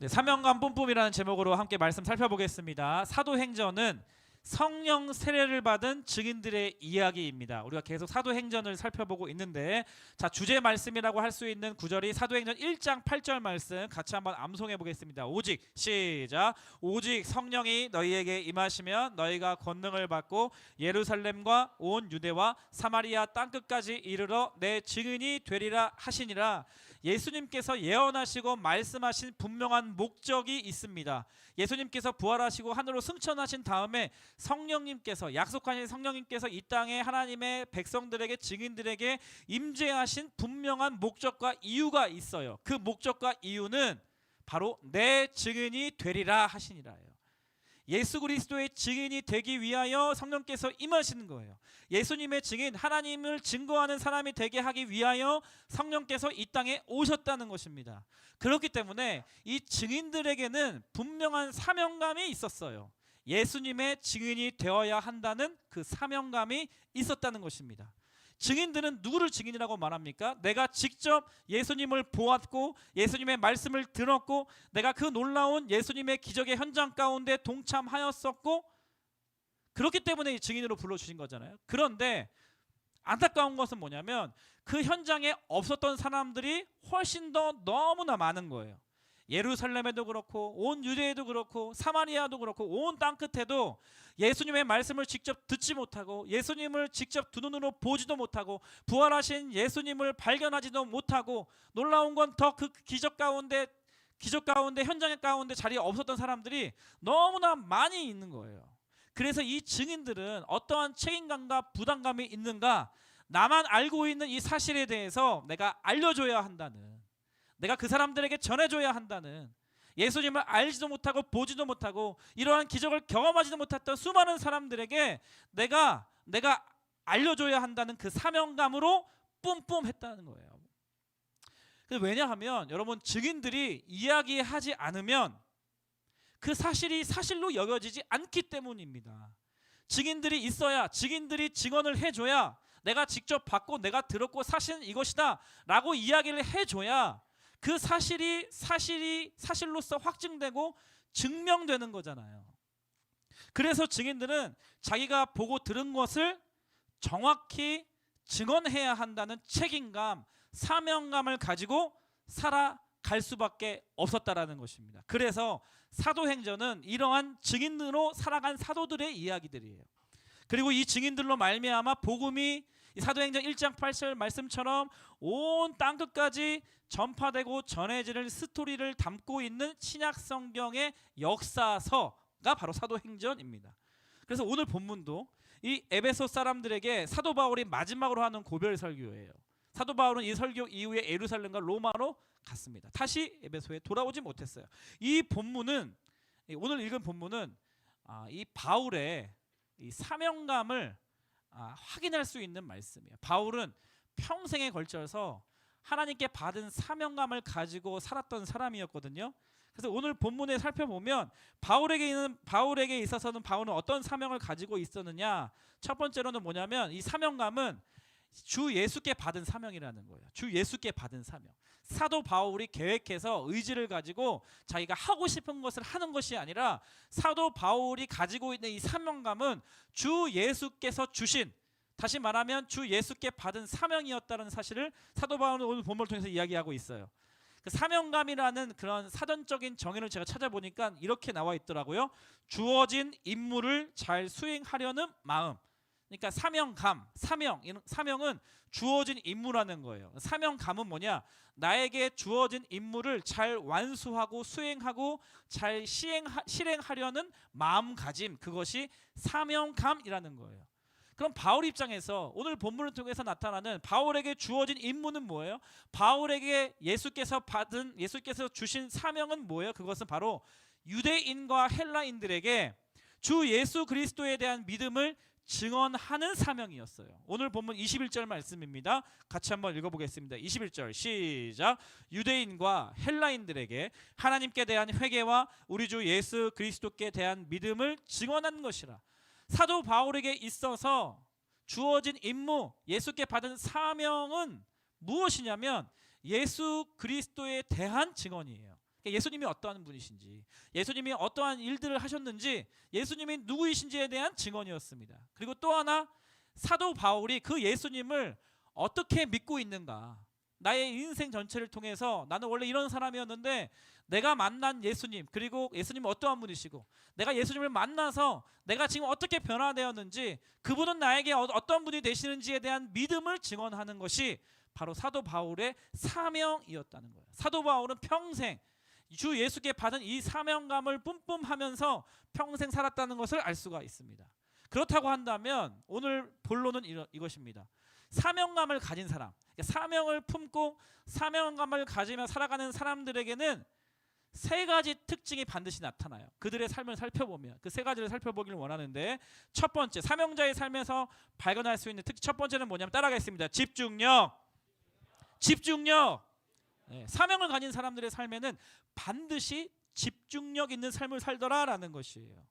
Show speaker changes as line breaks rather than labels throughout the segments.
네, 사명감 뿜뿜이라는 제목으로 함께 말씀 살펴보겠습니다. 사도행전은 성령 세례를 받은 증인들의 이야기입니다. 우리가 계속 사도행전을 살펴보고 있는데, 자, 주제 말씀이라고 할 수 있는 구절이 사도행전 1장 8절 말씀 같이 한번 암송해 보겠습니다. 오직, 시작. 오직 성령이 너희에게 임하시면 너희가 권능을 받고 예루살렘과 온 유대와 사마리아 땅끝까지 이르러 내 증인이 되리라 하시니라. 예수님께서 예언하시고 말씀하신 분명한 목적이 있습니다. 예수님께서 부활하시고 하늘로 승천하신 다음에 성령님께서, 약속하신 성령님께서 이 땅에 하나님의 백성들에게, 증인들에게 임재하신 분명한 목적과 이유가 있어요. 그 목적과 이유는 바로 내 증인이 되리라 하시니라예요. 예수 그리스도의 증인이 되기 위하여 성령께서 임하시는 거예요. 예수님의 증인, 하나님을 증거하는 사람이 되게 하기 위하여 성령께서 이 땅에 오셨다는 것입니다. 그렇기 때문에 이 증인들에게는 분명한 사명감이 있었어요. 예수님의 증인이 되어야 한다는 그 사명감이 있었다는 것입니다. 증인들은 누구를 증인이라고 말합니까? 내가 직접 예수님을 보았고 예수님의 말씀을 들었고 내가 그 놀라운 예수님의 기적의 현장 가운데 동참하였었고, 그렇기 때문에 이 증인으로 불러주신 거잖아요. 그런데 안타까운 것은 뭐냐면 그 현장에 없었던 사람들이 훨씬 더 너무나 많은 거예요. 예루살렘에도 그렇고 온 유대에도 그렇고 사마리아도 그렇고 온 땅끝에도 예수님의 말씀을 직접 듣지 못하고 예수님을 직접 두 눈으로 보지도 못하고 부활하신 예수님을 발견하지도 못하고, 놀라운 건 더 그 기적 가운데 현장 가운데 자리에 없었던 사람들이 너무나 많이 있는 거예요. 그래서 이 증인들은 어떠한 책임감과 부담감이 있는가? 나만 알고 있는 이 사실에 대해서 내가 알려줘야 한다는, 내가 그 사람들에게 전해줘야 한다는, 예수님을 알지도 못하고 보지도 못하고 이러한 기적을 경험하지도 못했던 수많은 사람들에게 내가 알려줘야 한다는 그 사명감으로 뿜뿜했다는 거예요. 왜냐하면 여러분, 증인들이 이야기하지 않으면 그 사실이 사실로 여겨지지 않기 때문입니다. 증인들이 있어야, 증인들이 증언을 해줘야, 내가 직접 봤고 내가 들었고 사실은 이것이다 라고 이야기를 해줘야 그 사실로서 확증되고 증명되는 거잖아요. 그래서 증인들은 자기가 보고 들은 것을 정확히 증언해야 한다는 책임감, 사명감을 가지고 살아갈 수밖에 없었다라는 것입니다. 그래서 사도행전은 이러한 증인으로 살아간 사도들의 이야기들이에요. 그리고 이 증인들로 말미암아 복음이 사도행전 1장 8절 말씀처럼 온 땅끝까지 전파되고 전해지는 스토리를 담고 있는 신약 성경의 역사서가 바로 사도행전입니다. 그래서 오늘 본문도 이 에베소 사람들에게 사도 바울이 마지막으로 하는 고별 설교예요. 사도 바울은 이 설교 이후에 예루살렘과 로마로 갔습니다. 다시 에베소에 돌아오지 못했어요. 이 본문은, 오늘 읽은 본문은 이 바울의 이 사명감을 확인할 수 있는 말씀이에요. 바울은 평생에 걸쳐서 하나님께 받은 사명감을 가지고 살았던 사람이었거든요. 그래서 오늘 본문에 살펴보면 바울에게 있어서는 바울은 어떤 사명을 가지고 있었느냐? 첫 번째로는 뭐냐면 이 사명감은 주 예수께 받은 사명이라는 거예요. 주 예수께 받은 사명. 사도 바울이 계획해서 의지를 가지고 자기가 하고 싶은 것을 하는 것이 아니라 사도 바울이 가지고 있는 이 사명감은 주 예수께서 주신, 다시 말하면 주 예수께 받은 사명이었다는 사실을 사도 바울은 오늘 본문을 통해서 이야기하고 있어요. 그 사명감이라는 그런 사전적인 정의를 제가 찾아보니까 이렇게 나와 있더라고요. 주어진 임무를 잘 수행하려는 마음. 그러니까 사명은 주어진 임무라는 거예요. 사명감은 뭐냐? 나에게 주어진 임무를 잘 완수하고 수행하고 잘 실행하려는 마음가짐, 그것이 사명감이라는 거예요. 그럼 바울 입장에서 오늘 본문을 통해서 나타나는 바울에게 주어진 임무는 뭐예요? 바울에게 예수께서 주신 사명은 뭐예요? 그것은 바로 유대인과 헬라인들에게 주 예수 그리스도에 대한 믿음을 증언하는 사명이었어요. 오늘 본문 21절 말씀입니다. 같이 한번 읽어보겠습니다. 21절 시작. 유대인과 헬라인들에게 하나님께 대한 회개와 우리 주 예수 그리스도께 대한 믿음을 증언한 것이라. 사도 바울에게 있어서 주어진 임무, 예수께 받은 사명은 무엇이냐면 예수 그리스도에 대한 증언이에요. 예수님이 어떠한 분이신지, 예수님이 어떠한 일들을 하셨는지, 예수님이 누구이신지에 대한 증언이었습니다. 그리고 또 하나, 사도 바울이 그 예수님을 어떻게 믿고 있는가, 나의 인생 전체를 통해서 나는 원래 이런 사람이었는데 내가 만난 예수님, 그리고 예수님은 어떠한 분이시고 내가 예수님을 만나서 내가 지금 어떻게 변화되었는지, 그분은 나에게 어떤 분이 되시는지에 대한 믿음을 증언하는 것이 바로 사도 바울의 사명이었다는 거예요. 사도 바울은 평생 주 예수께 받은 이 사명감을 뿜뿜하면서 평생 살았다는 것을 알 수가 있습니다. 그렇다고 한다면 오늘 본론은 이것입니다. 사명감을 가진 사람, 사명을 품고 사명감을 가지며 살아가는 사람들에게는 세 가지 특징이 반드시 나타나요. 그들의 삶을 살펴보면 그 세 가지를 살펴보기를 원하는데, 첫 번째, 사명자의 삶에서 발견할 수 있는 특징 첫 번째는 뭐냐면 따라가겠습니다. 집중력. 네, 사명을 가진 사람들의 삶에는 반드시 집중력 있는 삶을 살더라라는 것이에요.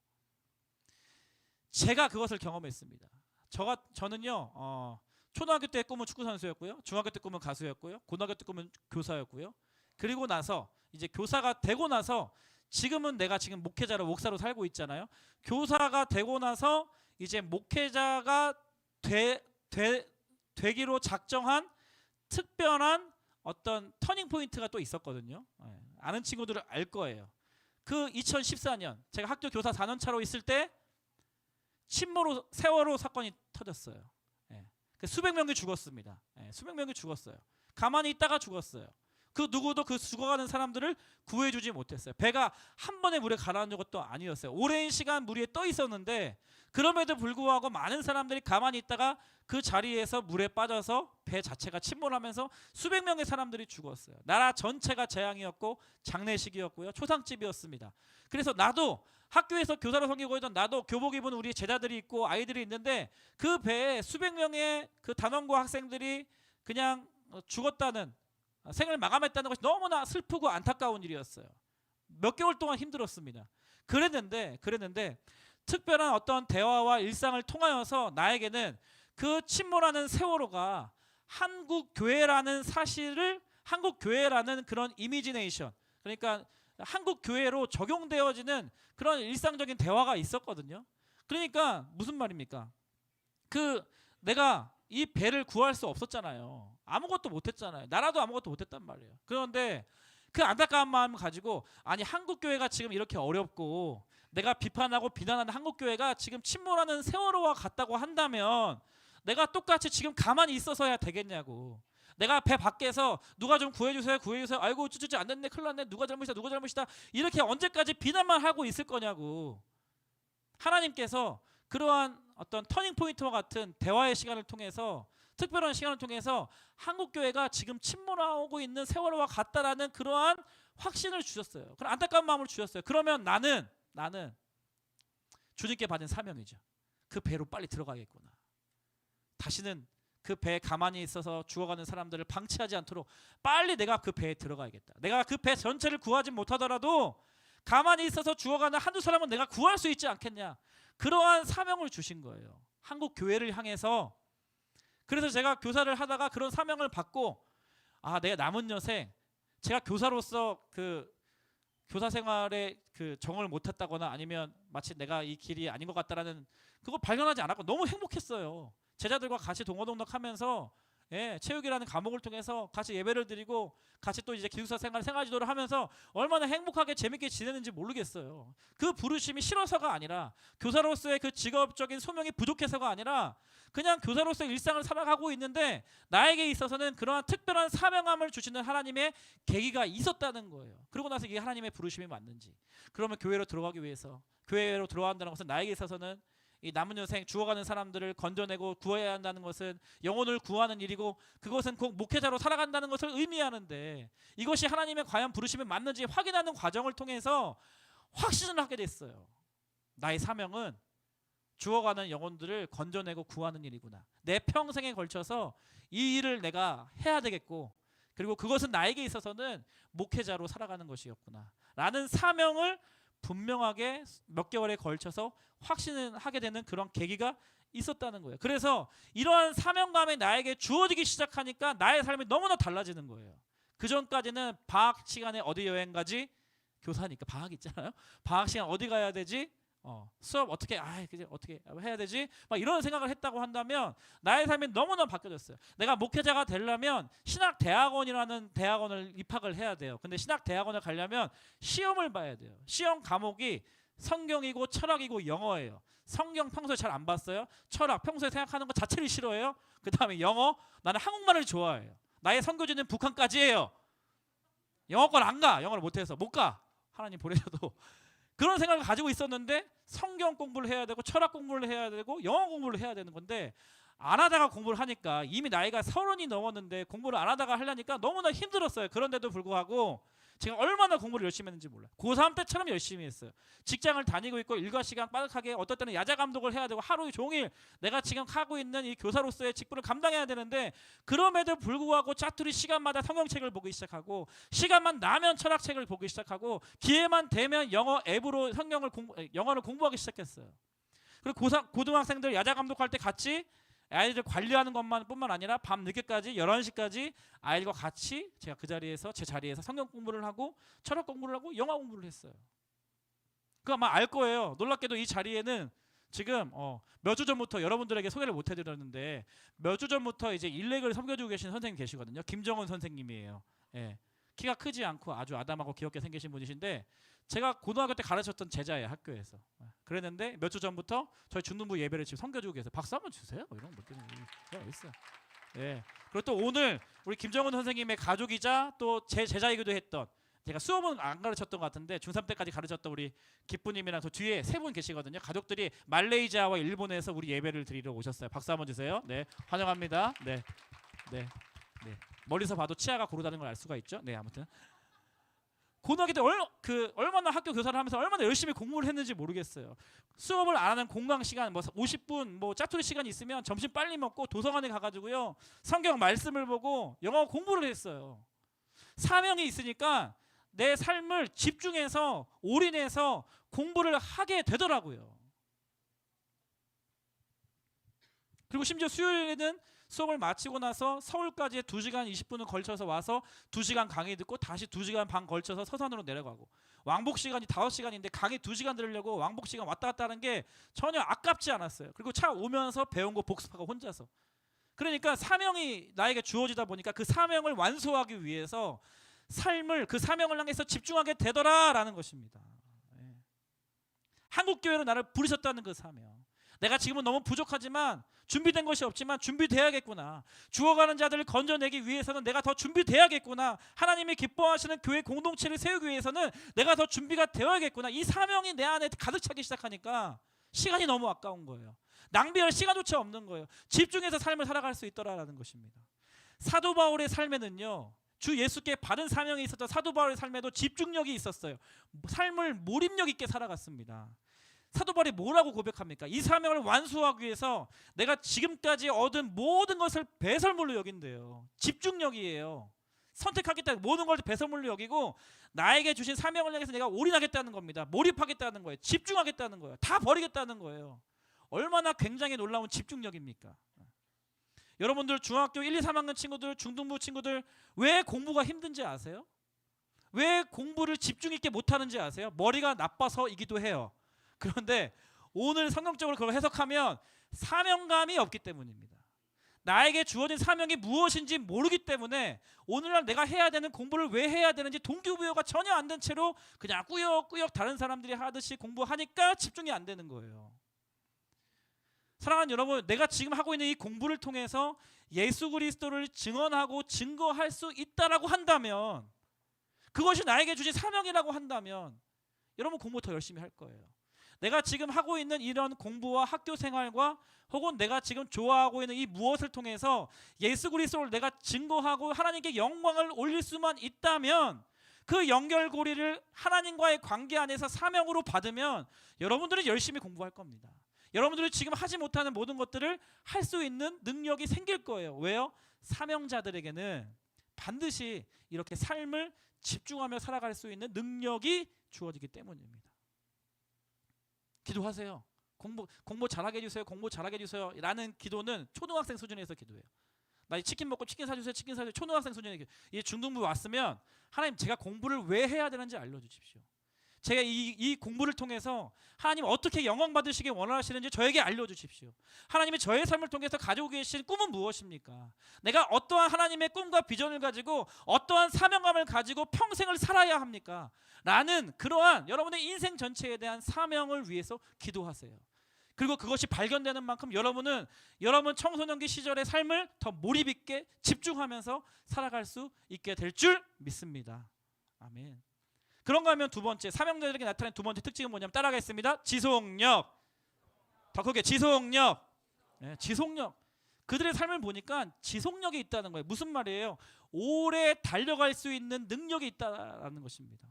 제가 그것을 경험했습니다. 저는요 초등학교 때 꿈은 축구 선수였고요, 중학교 때 꿈은 가수였고요, 고등학교 때 꿈은 교사였고요. 그리고 나서 이제 교사가 되고 나서 지금은 내가 지금 목사로 살고 있잖아요. 교사가 되고 나서 이제 목회자가 되기로 작정한 특별한 어떤 터닝 포인트가 또 있었거든요. 아는 친구들은 알 거예요. 그 2014년 제가 학교 교사 4년 차로 있을 때 침몰로 세월호 사건이 터졌어요. 수백 명이 죽었습니다. 수백 명이 죽었어요. 가만히 있다가 죽었어요. 그 누구도 그 죽어가는 사람들을 구해주지 못했어요. 배가 한 번에 물에 가라앉은 것도 아니었어요. 오랜 시간 물 위에 떠 있었는데 그럼에도 불구하고 많은 사람들이 가만히 있다가 그 자리에서 물에 빠져서 배 자체가 침몰하면서 수백 명의 사람들이 죽었어요. 나라 전체가 재앙이었고 장례식이었고요, 초상집이었습니다. 그래서 나도 학교에서 교사로 섬기고 있던 나도 교복 입은 우리 제자들이 있고 아이들이 있는데 그 배에 수백 명의 그 단원고 학생들이 그냥 죽었다는, 생을 마감했다는 것이 너무나 슬프고 안타까운 일이었어요. 몇 개월 동안 힘들었습니다. 그랬는데 특별한 어떤 대화와 일상을 통하여서 나에게는 그 침몰하는 세월호가 한국 교회라는 사실을, 한국 교회라는 그런 이미지네이션, 그러니까 한국 교회로 적용되어지는 그런 일상적인 대화가 있었거든요. 그러니까 무슨 말입니까? 내가 이 배를 구할 수 없었잖아요. 아무것도 못했잖아요. 나라도 아무것도 못했단 말이에요. 그런데 그 안타까운 마음을 가지고, 아니 한국 교회가 지금 이렇게 어렵고 내가 비판하고 비난하는 한국 교회가 지금 침몰하는 세월호와 같다고 한다면 내가 똑같이 지금 가만히 있어서야 되겠냐고. 내가 배 밖에서 누가 좀 구해주세요, 아이고 쭈쭈쭈 안 됐네, 큰일 났네, 누가 잘못이다 이렇게 언제까지 비난만 하고 있을 거냐고. 하나님께서 그러한 어떤 터닝 포인트와 같은 대화의 시간을 통해서, 특별한 시간을 통해서 한국 교회가 지금 침몰하고 있는 세월호와 같다라는 그러한 확신을 주셨어요. 그런 안타까운 마음을 주셨어요. 그러면 나는 주님께 받은 사명이죠. 그 배로 빨리 들어가겠구나. 다시는 그 배에 가만히 있어서 죽어가는 사람들을 방치하지 않도록 빨리 내가 그 배에 들어가야겠다. 내가 그 배 전체를 구하지 못하더라도 가만히 있어서 죽어가는 한두 사람은 내가 구할 수 있지 않겠냐. 그러한 사명을 주신 거예요. 한국 교회를 향해서. 그래서 제가 교사를 하다가 그런 사명을 받고, 내가 남은 여생 제가 교사로서 그 교사 생활에 그 정을 못했다거나 아니면 마치 내가 이 길이 아닌 것 같다라는 그거 발견하지 않았고 너무 행복했어요. 제자들과 같이 동어동락하면서 체육이라는 과목을 통해서 같이 예배를 드리고 같이 또 이제 기숙사 생활지도를 하면서 얼마나 행복하게 재밌게 지내는지 모르겠어요. 그 부르심이 싫어서가 아니라, 교사로서의 그 직업적인 소명이 부족해서가 아니라 그냥 교사로서의 일상을 살아가고 있는데 나에게 있어서는 그러한 특별한 사명감을 주시는 하나님의 계기가 있었다는 거예요. 그러고 나서 이게 하나님의 부르심이 맞는지, 그러면 교회로 들어가기 위해서, 교회로 들어간다는 것은 나에게 있어서는 이 남은 여생 죽어가는 사람들을 건져내고 구해야 한다는 것은 영혼을 구하는 일이고, 그것은 꼭 목회자로 살아간다는 것을 의미하는데, 이것이 하나님의 과연 부르심에 맞는지 확인하는 과정을 통해서 확신을 하게 됐어요. 나의 사명은 죽어가는 영혼들을 건져내고 구하는 일이구나. 내 평생에 걸쳐서 이 일을 내가 해야 되겠고, 그리고 그것은 나에게 있어서는 목회자로 살아가는 것이었구나 라는 사명을 분명하게 몇 개월에 걸쳐서 확신을 하게 되는 그런 계기가 있었다는 거예요. 그래서 이러한 사명감이 나에게 주어지기 시작하니까 나의 삶이 너무나 달라지는 거예요. 그 전까지는 방학 시간에 어디 여행 가지? 교사니까 방학 있잖아요. 방학 시간 어디 가야 되지? 수업 어떻게 그지 어떻게 해야 되지? 막 이런 생각을 했다고 한다면 나의 삶이 너무나 바뀌어졌어요. 내가 목회자가 되려면 신학대학원이라는 대학원을 입학을 해야 돼요. 근데 신학대학원을 가려면 시험을 봐야 돼요. 시험 과목이 성경이고 철학이고 영어예요. 성경 평소에 잘 안 봤어요. 철학 평소에 생각하는 것 자체를 싫어해요. 그 다음에 영어, 나는 한국말을 좋아해요. 나의 선교지는 북한까지예요. 영어권 안 가. 영어를 못해서 못 가. 하나님 보내셔도. 그런 생각을 가지고 있었는데 성경 공부를 해야 되고 철학 공부를 해야 되고 영어 공부를 해야 되는 건데 안 하다가 공부를 하니까 이미 나이가 30이 넘었는데 공부를 안 하다가 하려니까 너무나 힘들었어요. 그런데도 불구하고 제가 얼마나 공부를 열심히 했는지 몰라요. 고3 때처럼 열심히 했어요. 직장을 다니고 있고 일과 시간 빠듯하게 어떨 때는 야자 감독을 해야 되고 하루 종일 내가 지금 하고 있는 이 교사로서의 직분을 감당해야 되는데 그럼에도 불구하고 짜투리 시간마다 성경책을 보기 시작하고 시간만 나면 철학책을 보기 시작하고 기회만 되면 영어 앱으로 영어를 공부하기 시작했어요. 그리고 고등학생들 야자 감독할 때 같이 아이들 관리하는 것뿐만 아니라 밤 늦게까지 11시까지 아이들과 같이 제가 제 자리에서 성경 공부를 하고 철학 공부를 하고 영어 공부를 했어요. 그거 아마 알 거예요. 놀랍게도 이 자리에는 지금 몇 주 전부터 여러분들에게 소개를 못 해드렸는데 몇 주 전부터 이제 일렉을 섬겨주고 계신 선생님 계시거든요. 김정은 선생님이에요. 예. 키가 크지 않고 아주 아담하고 귀엽게 생기신 분이신데 제가 고등학교 때 가르쳤던 제자예요. 학교에서. 그랬는데 몇 주 전부터 저희 중등부 예배를 지금 섬겨주고 계세요. 박수 한번 주세요. 이런 거 있어요. 예. 그리고 또 오늘 우리 김정은 선생님의 가족이자 또 제 제자이기도 했던 제가 수업은 안 가르쳤던 것 같은데 중3 때까지 가르쳤던 우리 기쁘님이랑 저 뒤에 세 분 계시거든요. 가족들이 말레이시아와 일본에서 우리 예배를 드리러 오셨어요. 박수 한번 주세요. 네, 환영합니다. 네. 멀리서 봐도 치아가 고르다는 걸 알 수가 있죠. 네, 아무튼 고등학교 때 얼마나 학교 교사를 하면서 얼마나 열심히 공부를 했는지 모르겠어요. 수업을 안 하는 공강 시간 50분 짜투리 시간이 있으면 점심 빨리 먹고 도서관에 가가지고요 성경 말씀을 보고 영어 공부를 했어요. 사명이 있으니까 내 삶을 집중해서 올인해서 공부를 하게 되더라고요. 그리고 심지어 수요일에는 수업을 마치고 나서 서울까지 2시간 20분을 걸쳐서 와서 2시간 강의 듣고 다시 2시간 반 걸쳐서 서산으로 내려가고 왕복 시간이 5시간인데 강의 2시간 들으려고 왕복 시간 왔다 갔다 하는 게 전혀 아깝지 않았어요. 그리고 차 오면서 배운 거 복습하고 혼자서. 그러니까 사명이 나에게 주어지다 보니까 그 사명을 완수하기 위해서 삶을 그 사명을 향해서 집중하게 되더라라는 것입니다. 한국교회로 나를 부르셨다는 그 사명. 내가 지금은 너무 부족하지만 준비된 것이 없지만 준비돼야겠구나. 죽어가는 자들을 건져내기 위해서는 내가 더 준비돼야겠구나. 하나님이 기뻐하시는 교회 공동체를 세우기 위해서는 내가 더 준비가 되어야겠구나. 이 사명이 내 안에 가득 차기 시작하니까 시간이 너무 아까운 거예요. 낭비할 시간조차 없는 거예요. 집중해서 삶을 살아갈 수 있더라라는 것입니다. 사도 바울의 삶에는요. 주 예수께 받은 사명이 있었던 사도 바울의 삶에도 집중력이 있었어요. 삶을 몰입력 있게 살아갔습니다. 사도 바울이 뭐라고 고백합니까? 이 사명을 완수하기 위해서 내가 지금까지 얻은 모든 것을 배설물로 여긴대요. 집중력이에요. 선택하겠다는 모든 걸 배설물로 여기고 나에게 주신 사명을 향해서 내가 올인하겠다는 겁니다. 몰입하겠다는 거예요. 집중하겠다는 거예요. 다 버리겠다는 거예요. 얼마나 굉장히 놀라운 집중력입니까? 여러분들 중학교 1, 2, 3학년 친구들, 중등부 친구들 왜 공부가 힘든지 아세요? 왜 공부를 집중 있게 못하는지 아세요? 머리가 나빠서이기도 해요. 그런데 오늘 성경적으로 그걸 해석하면 사명감이 없기 때문입니다. 나에게 주어진 사명이 무엇인지 모르기 때문에 오늘날 내가 해야 되는 공부를 왜 해야 되는지 동기부여가 전혀 안 된 채로 그냥 꾸역꾸역 다른 사람들이 하듯이 공부하니까 집중이 안 되는 거예요. 사랑하는 여러분, 내가 지금 하고 있는 이 공부를 통해서 예수 그리스도를 증언하고 증거할 수 있다라고 한다면, 그것이 나에게 주신 사명이라고 한다면 여러분 공부 더 열심히 할 거예요. 내가 지금 하고 있는 이런 공부와 학교 생활과 혹은 내가 지금 좋아하고 있는 이 무엇을 통해서 예수 그리스도를 내가 증거하고 하나님께 영광을 올릴 수만 있다면, 그 연결고리를 하나님과의 관계 안에서 사명으로 받으면 여러분들은 열심히 공부할 겁니다. 여러분들이 지금 하지 못하는 모든 것들을 할 수 있는 능력이 생길 거예요. 왜요? 사명자들에게는 반드시 이렇게 삶을 집중하며 살아갈 수 있는 능력이 주어지기 때문입니다. 기도하세요. 공부 잘하게 해주세요. 공부 잘하게 해주세요. 라는 기도는 초등학생 수준에서 기도해요. 나 치킨 먹고 치킨 사주세요. 치킨 사주세요. 초등학생 수준의 기도. 이 중등부 왔으면 하나님 제가 공부를 왜 해야 되는지 알려주십시오. 제가 이 공부를 통해서 하나님 어떻게 영광 받으시길 원하시는지 저에게 알려주십시오. 하나님이 저의 삶을 통해서 가지고 계신 꿈은 무엇입니까? 내가 어떠한 하나님의 꿈과 비전을 가지고 어떠한 사명감을 가지고 평생을 살아야 합니까? 라는 그러한 여러분의 인생 전체에 대한 사명을 위해서 기도하세요. 그리고 그것이 발견되는 만큼 여러분은 여러분 청소년기 시절의 삶을 더 몰입 있게 집중하면서 살아갈 수 있게 될 줄 믿습니다. 아멘. 그런가 하면 두 번째, 사명자들에게 나타낸 두 번째 특징은 뭐냐면 따라가겠습니다. 지속력. 더 크게 지속력. 네, 지속력. 그들의 삶을 보니까 지속력이 있다는 거예요. 무슨 말이에요? 오래 달려갈 수 있는 능력이 있다는 것입니다.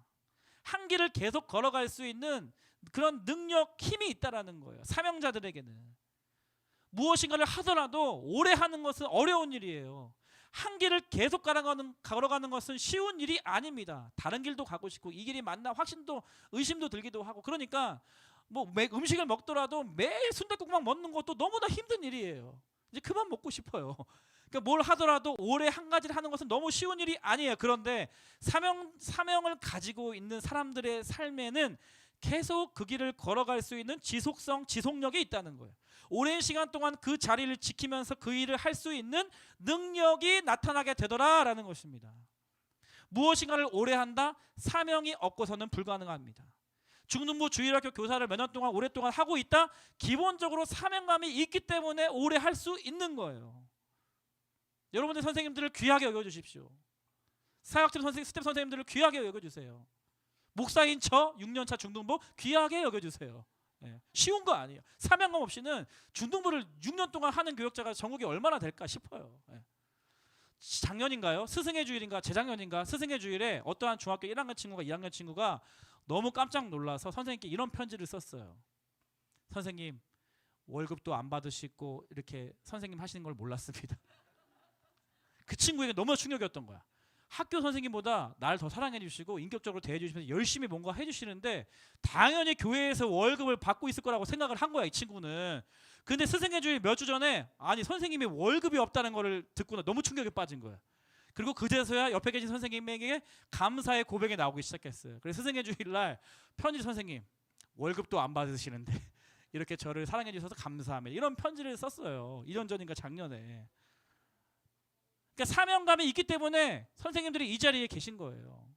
한 길을 계속 걸어갈 수 있는 그런 능력, 힘이 있다라는 거예요. 사명자들에게는 무엇인가를 하더라도 오래 하는 것은 어려운 일이에요. 한 길을 계속 걸어가는 것은 쉬운 일이 아닙니다. 다른 길도 가고 싶고 이 길이 맞나 확신도 의심도 들기도 하고, 그러니까 뭐 음식을 먹더라도 매일 순댓국만 먹는 것도 너무나 힘든 일이에요. 이제 그만 먹고 싶어요. 그러니까 뭘 하더라도 오래 한 가지를 하는 것은 너무 쉬운 일이 아니에요. 그런데 사명을 가지고 있는 사람들의 삶에는 계속 그 길을 걸어갈 수 있는 지속성, 지속력이 있다는 거예요. 오랜 시간 동안 그 자리를 지키면서 그 일을 할 수 있는 능력이 나타나게 되더라라는 것입니다. 무엇인가를 오래 한다? 사명이 없고서는 불가능합니다. 중등부 주일학교 교사를 몇 년 동안 오랫동안 하고 있다? 기본적으로 사명감이 있기 때문에 오래 할 수 있는 거예요. 여러분들 선생님들을 귀하게 여겨주십시오. 사역팀 선생님, 스텝 선생님들을 귀하게 여겨주세요. 목사인 저 6년차 중등부 귀하게 여겨주세요. 쉬운 거 아니에요. 사명감 없이는 중등부를 6년 동안 하는 교역자가 전국에 얼마나 될까 싶어요. 작년인가요? 스승의 주일인가 재작년인가 스승의 주일에 어떠한 중학교 1학년 친구가 2학년 친구가 너무 깜짝 놀라서 선생님께 이런 편지를 썼어요. 선생님, 월급도 안 받으시고 이렇게 선생님 하시는 걸 몰랐습니다. 그 친구에게 너무 충격이었던 거야. 학교 선생님보다 날 더 사랑해 주시고 인격적으로 대해 주시면서 열심히 뭔가 해 주시는데 당연히 교회에서 월급을 받고 있을 거라고 생각을 한 거야, 이 친구는. 근데 스승의 주일 몇 주 전에 아니 선생님이 월급이 없다는 거를 듣고 너무 충격에 빠진 거야. 그리고 그제서야 옆에 계신 선생님에게 감사의 고백이 나오기 시작했어요. 그래서 스승의 주일날 편지, 선생님 월급도 안 받으시는데 이렇게 저를 사랑해 주셔서 감사합니다, 이런 편지를 썼어요. 2년 전인가 작년에. 그러니까 사명감이 있기 때문에 선생님들이 이 자리에 계신 거예요.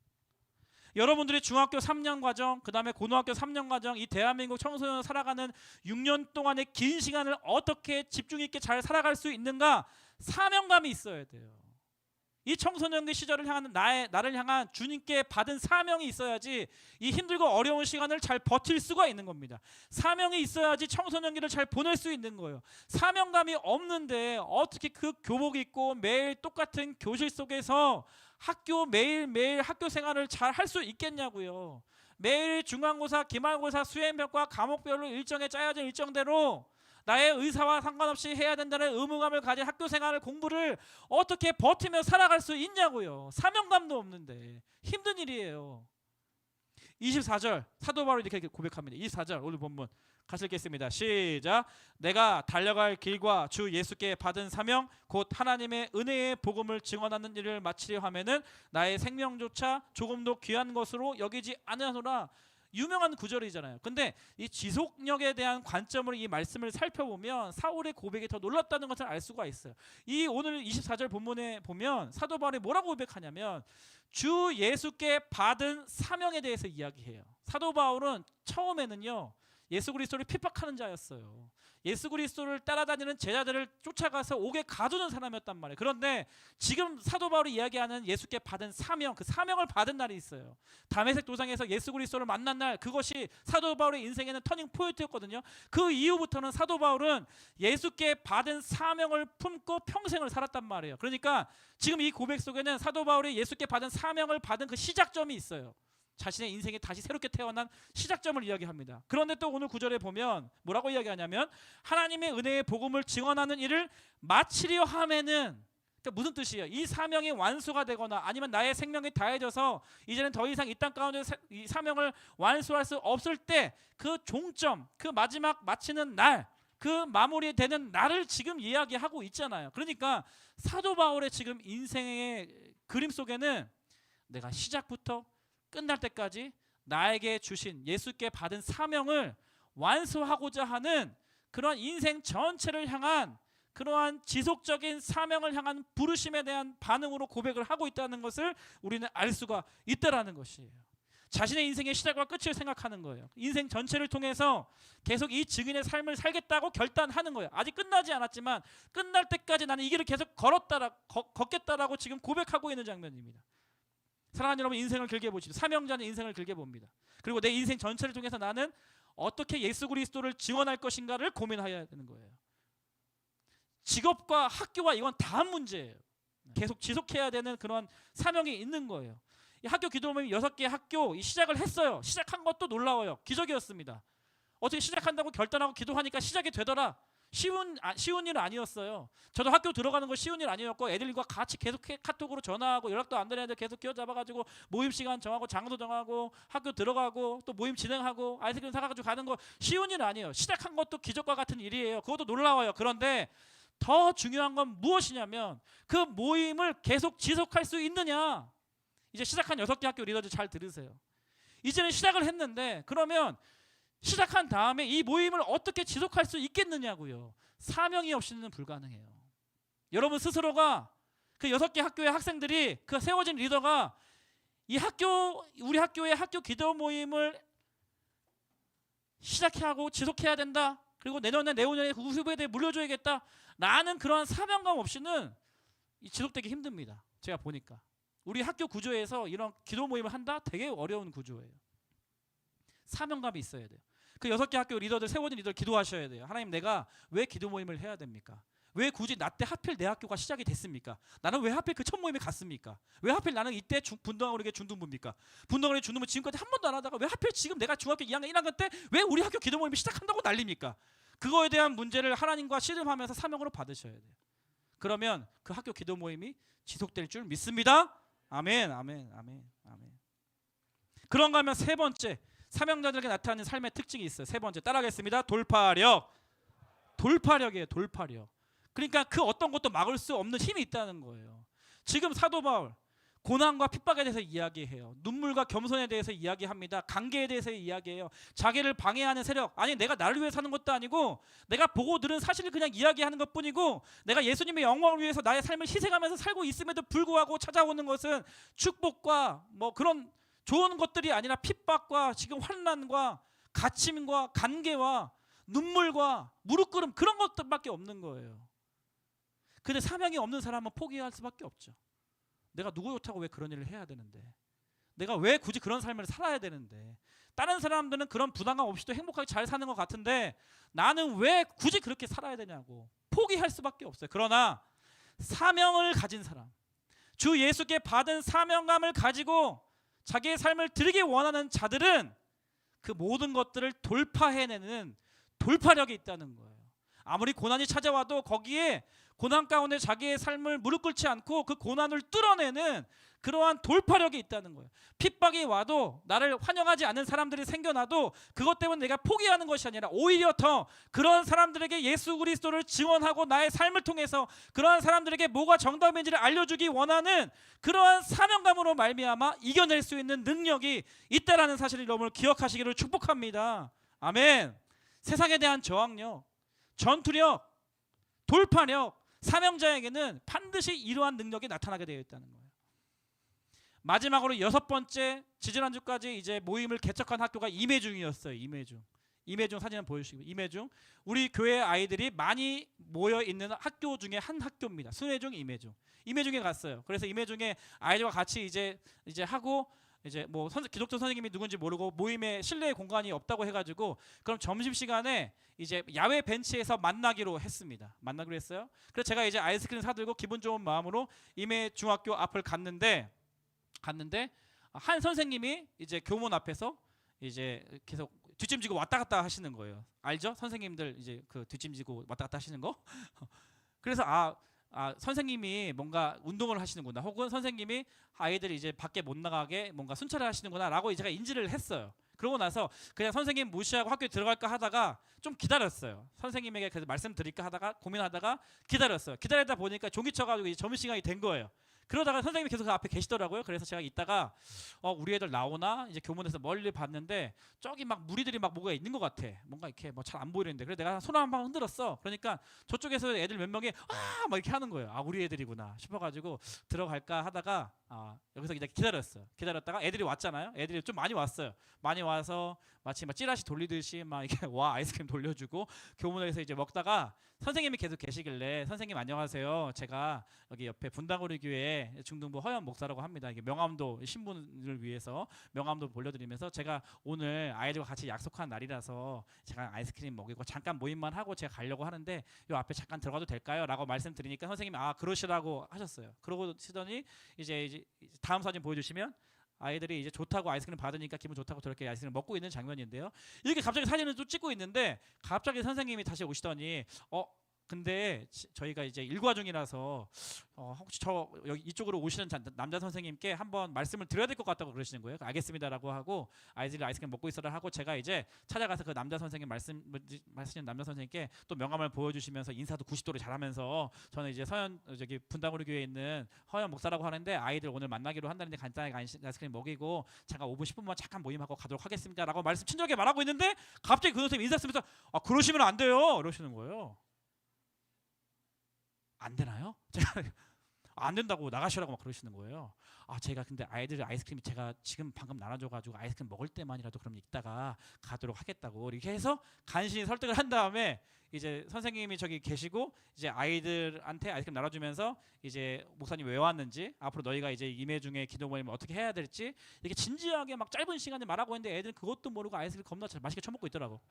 여러분들이 중학교 3년 과정, 그 다음에 고등학교 3년 과정, 이 대한민국 청소년 살아가는 6년 동안의 긴 시간을 어떻게 집중 있게 잘 살아갈 수 있는가? 사명감이 있어야 돼요. 이 청소년기 시절을 향한 나를 향한 주님께 받은 사명이 있어야지 이 힘들고 어려운 시간을 잘 버틸 수가 있는 겁니다. 사명이 있어야지 청소년기를 잘 보낼 수 있는 거예요. 사명감이 없는데 어떻게 그 교복 입고 매일 똑같은 교실 속에서 매일매일 학교 생활을 잘 할 수 있겠냐고요. 매일 중간고사, 기말고사, 수행평가 과목별로 일정에 짜여진 일정대로 나의 의사와 상관없이 해야 된다는 의무감을 가진 학교 생활을, 공부를 어떻게 버티며 살아갈 수 있냐고요. 사명감도 없는데 힘든 일이에요. 24절 사도 바울이 이렇게 고백합니다. 24절 오늘 본문 같이 읽겠습니다. 시작. 내가 달려갈 길과 주 예수께 받은 사명 곧 하나님의 은혜의 복음을 증언하는 일을 마치려 하면은 나의 생명조차 조금도 귀한 것으로 여기지 않으노라. 유명한 구절이잖아요. 근데 이 지속력에 대한 관점으로 이 말씀을 살펴보면 사울의 고백이 더 놀랍다는 것을 알 수가 있어요. 이 오늘 24절 본문에 보면 사도 바울이 뭐라고 고백하냐면 주 예수께 받은 사명에 대해서 이야기해요. 사도 바울은 처음에는요 예수 그리스도를 핍박하는 자였어요. 예수 그리스도를 따라다니는 제자들을 쫓아가서 옥에 가두는 사람이었단 말이에요. 그런데 지금 사도 바울이 이야기하는 예수께 받은 사명, 그 사명을 받은 날이 있어요. 다메섹 도상에서 예수 그리스도를 만난 날, 그것이 사도 바울의 인생에는 터닝 포인트였거든요. 그 이후부터는 사도 바울은 예수께 받은 사명을 품고 평생을 살았단 말이에요. 그러니까 지금 이 고백 속에는 사도 바울이 예수께 받은 사명을 받은 그 시작점이 있어요. 자신의 인생에 다시 새롭게 태어난 시작점을 이야기합니다. 그런데 또 오늘 9절에 보면 뭐라고 이야기하냐면 하나님의 은혜의 복음을 증언하는 일을 마치려 하면은, 그러니까 무슨 뜻이에요? 이 사명이 완수가 되거나 아니면 나의 생명이 다해져서 이제는 더 이상 이 땅 가운데 이 사명을 완수할 수 없을 때 그 종점, 그 마지막 마치는 날, 그 마무리되는 날을 지금 이야기하고 있잖아요. 그러니까 사도 바울의 지금 인생의 그림 속에는 내가 시작부터 끝날 때까지 나에게 주신 예수께 받은 사명을 완수하고자 하는 그러한 인생 전체를 향한 그러한 지속적인 사명을 향한 부르심에 대한 반응으로 고백을 하고 있다는 것을 우리는 알 수가 있다라는 것이에요. 자신의 인생의 시작과 끝을 생각하는 거예요. 인생 전체를 통해서 계속 이 증인의 삶을 살겠다고 결단하는 거예요. 아직 끝나지 않았지만 끝날 때까지 나는 이 길을 계속 걷겠다라고 지금 고백하고 있는 장면입니다. 사랑하는 여러분, 인생을 길게 보시죠. 사명자는 인생을 길게 봅니다. 그리고 내 인생 전체를 통해서 나는 어떻게 예수 그리스도를 증언할 것인가를 고민해야 되는 거예요. 직업과 학교와 이건 다음 문제예요. 계속 지속해야 되는 그런 사명이 있는 거예요. 이 학교 기도 모임 6개 학교 시작을 했어요. 시작한 것도 놀라워요. 기적이었습니다. 어떻게 시작한다고 결단하고 기도하니까 시작이 되더라. 쉬운 일은 아니었어요. 저도 학교 들어가는 거 쉬운 일 아니었고 애들과 같이 계속 카톡으로 전화하고 연락도 안 되는 애들 계속 끼워잡아가지고 모임 시간 정하고 장소 정하고 학교 들어가고 또 모임 진행하고 아이스크림 사가지고 가는 거 쉬운 일 아니에요. 시작한 것도 기적과 같은 일이에요. 그것도 놀라워요. 그런데 더 중요한 건 무엇이냐면 그 모임을 계속 지속할 수 있느냐. 이제 시작한 6개 학교 리더들 잘 들으세요. 이제는 시작을 했는데 그러면 시작한 다음에 이 모임을 어떻게 지속할 수 있겠느냐고요. 사명이 없이는 불가능해요. 여러분 스스로가 그 6개 학교의 학생들이 그 세워진 리더가 이 학교, 우리 학교의 학교 기도 모임을 시작하고 지속해야 된다. 그리고 내년에 그 후배들 물려줘야겠다. 라는 그런 사명감 없이는 지속되기 힘듭니다. 제가 보니까. 우리 학교 구조에서 이런 기도 모임을 한다? 되게 어려운 구조예요. 사명감이 있어야 돼요. 그 6개 학교 리더들, 세워진 리더들 기도하셔야 돼요. 하나님, 내가 왜 기도 모임을 해야 됩니까? 왜 굳이 나 때 하필 내 학교가 시작이 됐습니까? 나는 왜 하필 그 첫 모임에 갔습니까? 왜 하필 나는 이때 분동아우리게 준둔부입니까? 분동아우리 준둔부 지금까지 한 번도 안 하다가 왜 하필 지금 내가 중학교 2학년 1학년 때 왜 우리 학교 기도 모임이 시작한다고 난립니까? 그거에 대한 문제를 하나님과 씨름하면서 사명으로 받으셔야 돼요. 그러면 그 학교 기도 모임이 지속될 줄 믿습니다. 아멘, 아멘, 아멘, 아멘. 그런가 하면 세 번째, 사명자들에게 나타나는 삶의 특징이 있어요. 세 번째, 따라하겠습니다. 돌파력. 돌파력이에요. 돌파력. 그러니까 그 어떤 것도 막을 수 없는 힘이 있다는 거예요. 지금 사도 바울 고난과 핍박에 대해서 이야기해요. 눈물과 겸손에 대해서 이야기합니다. 관계에 대해서 이야기해요. 자기를 방해하는 세력, 아니 내가 나를 위해 사는 것도 아니고 내가 보고 들은 사실을 그냥 이야기하는 것뿐이고 내가 예수님의 영광을 위해서 나의 삶을 희생하면서 살고 있음에도 불구하고 찾아오는 것은 축복과 뭐 그런 좋은 것들이 아니라 핍박과 지금 환난과 갇힘과 관계와 눈물과 무릎 꿇음 그런 것들밖에 없는 거예요. 근데 사명이 없는 사람은 포기할 수밖에 없죠. 내가 누구 좋다고 왜 그런 일을 해야 되는데, 내가 왜 굳이 그런 삶을 살아야 되는데, 다른 사람들은 그런 부담감 없이도 행복하게 잘 사는 것 같은데 나는 왜 굳이 그렇게 살아야 되냐고 포기할 수밖에 없어요. 그러나 사명을 가진 사람, 주 예수께 받은 사명감을 가지고 자기의 삶을 드리기 원하는 자들은 그 모든 것들을 돌파해내는 돌파력이 있다는 거예요. 아무리 고난이 찾아와도 거기에 고난 가운데 자기의 삶을 무릎 꿇지 않고 그 고난을 뚫어내는 그러한 돌파력이 있다는 거예요. 핍박이 와도 나를 환영하지 않는 사람들이 생겨나도 그것 때문에 내가 포기하는 것이 아니라 오히려 더 그런 사람들에게 예수 그리스도를 증언하고 나의 삶을 통해서 그러한 사람들에게 뭐가 정답인지를 알려주기 원하는 그러한 사명감으로 말미암아 이겨낼 수 있는 능력이 있다라는 사실을 여러분을 기억하시기를 축복합니다. 아멘. 세상에 대한 저항력, 전투력, 돌파력, 사명자에게는 반드시 이러한 능력이 나타나게 되어 있다는 거예요. 마지막으로 6번째, 지지난주까지 이제 모임을 개척한 학교가 임혜중이었어요. 임혜중 사진을 보여주시고, 임혜중 우리 교회 아이들이 많이 모여 있는 학교 중에 한 학교입니다. 순회중, 임혜중에 갔어요. 그래서 임혜중에 아이들과 같이 이제 하고 이제 뭐 기독교 선생님이 누군지 모르고 모임에 실내 공간이 없다고 해가지고 그럼 점심 시간에 이제 야외 벤치에서 만나기로 했습니다. 만나기로 했어요. 그래서 제가 이제 아이스크림 사들고 기분 좋은 마음으로 임해 중학교 앞을 갔는데 한 선생님이 이제 교문 앞에서 이제 계속 뒷짐지고 왔다 갔다 하시는 거예요. 알죠? 선생님들 이제 그 뒷짐지고 왔다 갔다 하시는 거. 그래서 선생님이 뭔가 운동을 하시는구나, 혹은 선생님이 아이들이 이제 밖에 못 나가게 뭔가 순찰을 하시는구나 라고 제가 인지를 했어요. 그러고 나서 그냥 선생님 무시하고 학교에 들어갈까 하다가 좀 기다렸어요. 선생님에게 그래서 말씀드릴까 하다가 고민하다가 기다렸어요. 기다리다 보니까 종이 쳐가지고 이제 점심시간이 된 거예요. 그러다가 선생님이 계속 그 앞에 계시더라고요. 그래서 제가 이따가 우리 애들 나오나 이제 교문에서 멀리 봤는데 저기 막 무리들이 막 뭐가 있는 것 같아. 뭔가 이렇게 뭐 잘 안 보이는데. 그래서 내가 손 한 방 흔들었어. 그러니까 저쪽에서 애들 몇 명이 막 이렇게 하는 거예요. 아, 우리 애들이구나 싶어가지고 들어갈까 하다가 여기서 그냥 기다렸어요. 기다렸다가 애들이 왔잖아요. 애들이 좀 많이 왔어요. 많이 와서 마치 막 찌라시 돌리듯이 막 이렇게 와 아이스크림 돌려주고 교문에서 이제 먹다가 선생님이 계속 계시길래 선생님 안녕하세요. 제가 여기 옆에 분당우리 교회 중등부 허연 목사라고 합니다. 이게 명함도 신분을 위해서 명함도 돌려드리면서 제가 오늘 아이들과 같이 약속한 날이라서 제가 아이스크림 먹이고 잠깐 모임만 하고 제가 가려고 하는데 요 앞에 잠깐 들어가도 될까요? 라고 말씀드리니까 선생님이 그러시라고 하셨어요. 그러시더니 이제 다음 사진 보여주시면 아이들이 이제 좋다고 아이스크림 받으니까 기분 좋다고 저렇게 아이스크림 먹고 있는 장면인데요. 이렇게 갑자기 사진을 또 찍고 있는데 갑자기 선생님이 다시 오시더니 근데 저희가 이제 일과 중이라서 혹시 여기 이쪽으로 오시는 남자 선생님께 한번 말씀을 드려야 될 것 같다고 그러시는 거예요. 알겠습니다라고 하고 아이들이 아이스크림 먹고 있어라 하고 제가 이제 찾아가서 그 남자 선생님 말씀하시는 남자 선생님께 또 명함을 보여주시면서 인사도 90도로 잘하면서 저는 이제 저기 분당우리 교회에 있는 허연 목사라고 하는데 아이들 오늘 만나기로 한다는데 간단하게 아이스크림 먹이고 잠깐 5분 10분만 잠깐 모임하고 가도록 하겠습니다라고 말씀 친절하게 말하고 있는데 갑자기 그 선생님 인사 쓰면서 그러시면 안 돼요 이러시는 거예요. 안 되나요? 제가 안 된다고 나가시라고 막 그러시는 거예요. 제가 근데 아이들 아이스크림 제가 지금 방금 나눠줘가지고 아이스크림 먹을 때만이라도 그럼 이따가 가도록 하겠다고 이렇게 해서 간신히 설득을 한 다음에 이제 선생님이 저기 계시고 이제 아이들한테 아이스크림 나눠주면서 이제 목사님 왜 왔는지 앞으로 너희가 이제 임해 중에 기도 모임을 어떻게 해야 될지 이렇게 진지하게 막 짧은 시간에 말하고 있는데 애들은 그것도 모르고 아이스크림 겁나 맛있게 처먹고 있더라고.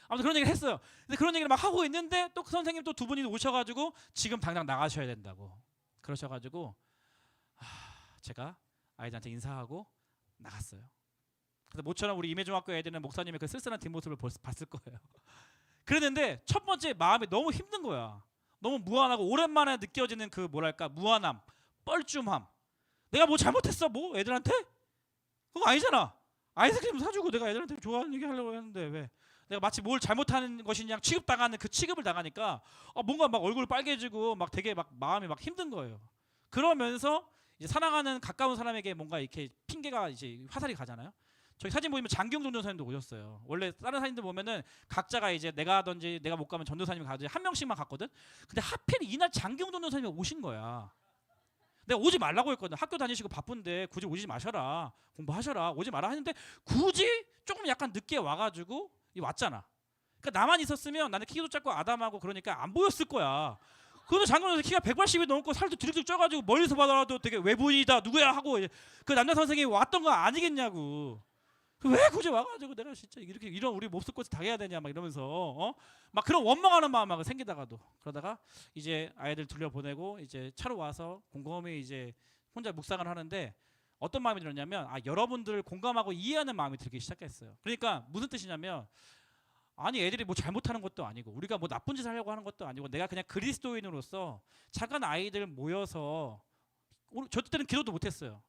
아무튼 그런 얘기를 했어요. 근데 그런 얘기를 막 하고 있는데 또 그 선생님 또 두 분이 오셔가지고 지금 당장 나가셔야 된다고 그러셔가지고 제가 아이들한테 인사하고 나갔어요. 그래서 모처럼 우리 임해중학교 애들은 목사님의 그 쓸쓸한 뒷모습을 봤을 거예요. 그랬는데 첫 번째 마음이 너무 힘든 거야. 너무 무안하고 오랜만에 느껴지는 그 뭐랄까 무안함, 뻘쭘함. 내가 뭐 잘못했어? 뭐 애들한테? 그거 아니잖아. 아이스크림 사주고 내가 애들한테 좋아하는 얘기 하려고 했는데 왜? 내가 마치 뭘 잘못하는 것이냐 취급당하는 그 취급을 당하니까 뭔가 막 얼굴 빨개지고 막 되게 막 마음이 막 힘든 거예요. 그러면서 이제 사랑하는 가까운 사람에게 뭔가 이렇게 핑계가 이제 화살이 가잖아요. 저기 사진 보시면 장경종 전도사님도 오셨어요. 원래 다른 사진들 보면은 각자가 이제 내가 하든지 내가 못 가면 전도사님이 가든지 한 명씩만 갔거든. 근데 하필 이날 장경종 전도사님이 오신 거야. 내가 오지 말라고 했거든. 학교 다니시고 바쁜데 굳이 오지 마셔라. 공부하셔라. 오지 마라 했는데 굳이 조금 약간 늦게 와가지고 왔잖아. 그러니까 나만 있었으면 나는 키도 작고 아담하고 그러니까 안 보였을 거야. 그런데 장경종 키가 180이 넘고 살도 드륵드륵 쪄가지고 멀리서 봐도 되게 외부인이다 누구야 하고 그 남자 선생님이 왔던 거 아니겠냐고. 왜 굳이 와가지고 내가 진짜 이렇게 이런 우리 몹쓸 것을 당해야 되냐 막 이러면서 막 그런 원망하는 마음 막 생기다가도 그러다가 이제 아이들 돌려보내고 이제 차로 와서 곰곰이 이제 혼자 묵상을 하는데 어떤 마음이 들었냐면 여러분들을 공감하고 이해하는 마음이 들기 시작했어요. 그러니까 무슨 뜻이냐면 아니 애들이 뭐 잘못하는 것도 아니고 우리가 뭐 나쁜 짓을 하려고 하는 것도 아니고 내가 그냥 그리스도인으로서 작은 아이들 모여서 저 때는 기도도 못했어요.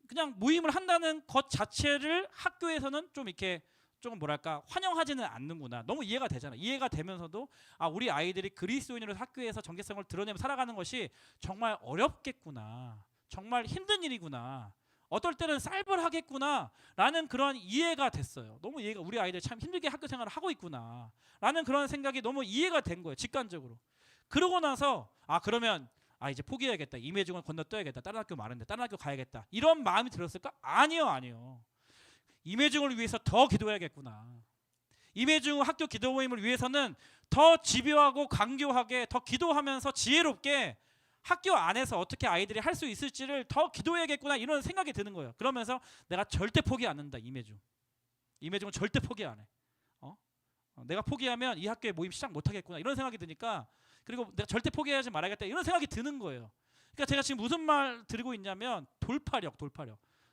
그냥 모임을 한다는 것 자체를 학교에서는 좀 이렇게 조금 뭐랄까 환영하지는 않는구나. 너무 이해가 되잖아. 이해가 되면서도 우리 아이들이 그리스도인으로서 학교에서 정체성을 드러내며 살아가는 것이 정말 어렵겠구나. 정말 힘든 일이구나. 어떨 때는 쌀벌하겠구나 라는 그런 이해가 됐어요. 너무 이해가 우리 아이들 참 힘들게 학교 생활을 하고 있구나 라는 그런 생각이 너무 이해가 된 거예요. 직관적으로. 그러고 나서 그러면 이제 포기해야겠다. 임해중을 건너뛰어야겠다. 다른 학교 많은데 다른 학교 가야겠다. 이런 마음이 들었을까? 아니요. 임해중을 위해서 더 기도해야겠구나. 임해중 학교 기도 모임을 위해서는 더 집요하고 강교하게 더 기도하면서 지혜롭게 학교 안에서 어떻게 아이들이 할 수 있을지를 더 기도해야겠구나 이런 생각이 드는 거예요. 그러면서 내가 절대 포기 안 한다. 임해중은 절대 포기 안 해. 내가 포기하면 이 학교에 모임 시작 못 하겠구나 이런 생각이 드니까 그리고 내가 절대 포기하지 말아야겠다 이런 생각이 드는 거예요. 그러니까 제가 지금 무슨 말 드리고 있냐면 돌파력.